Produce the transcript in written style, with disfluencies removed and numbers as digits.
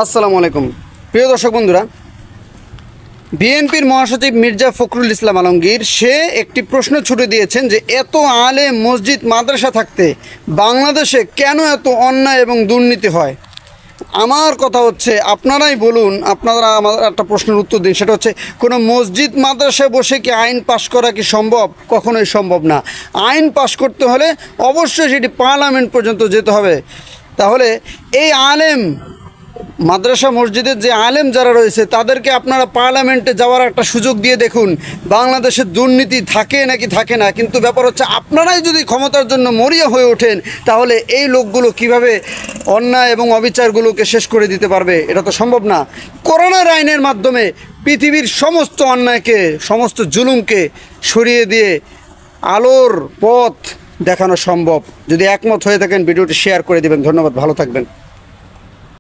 আসসালামু আলাইকুম প্রিয় দর্শক বন্ধুরা, বিএনপির মহাসচিব মির্জা ফখরুল ইসলাম আলমগীর সে একটি প্রশ্ন ছুড়ে দিয়েছেন যে এত আলেম মসজিদ মাদ্রাসা থাকতে বাংলাদেশে কেন এত অন্যায় এবং দুর্নীতি হয়। আমার কথা হচ্ছে, আপনারাই বলুন, আপনারা আমার একটা প্রশ্নের উত্তর দিন। সেটা হচ্ছে, কোনো মসজিদ মাদ্রাসায় বসে কি আইন পাশ করা কি সম্ভব? কখনোই সম্ভব না। আইন পাশ করতে হলে অবশ্যই সেটি পার্লামেন্ট পর্যন্ত যেতে হবে। তাহলে এই আলেম মাদ্রাসা মসজিদের যে আলেম যারা রয়েছে তাদেরকে আপনারা পার্লামেন্টে যাওয়ার একটা সুযোগ দিয়ে দেখুন বাংলাদেশের দুর্নীতি থাকে নাকি থাকে না। কিন্তু ব্যাপার হচ্ছে, আপনারাই যদি ক্ষমতার জন্য মরিয়া হয়ে ওঠেন তাহলে এই লোকগুলো কিভাবে অন্যায় এবং অবিচারগুলোকে শেষ করে দিতে পারবে? এটা তো সম্ভব না। করোনার আইনের মাধ্যমে পৃথিবীর সমস্ত অন্যায়কে, সমস্ত জুলুমকে সরিয়ে দিয়ে আলোর পথ দেখানো সম্ভব। যদি একমত হয়ে থাকেন ভিডিওটি শেয়ার করে দেবেন। ধন্যবাদ, ভালো থাকবেন।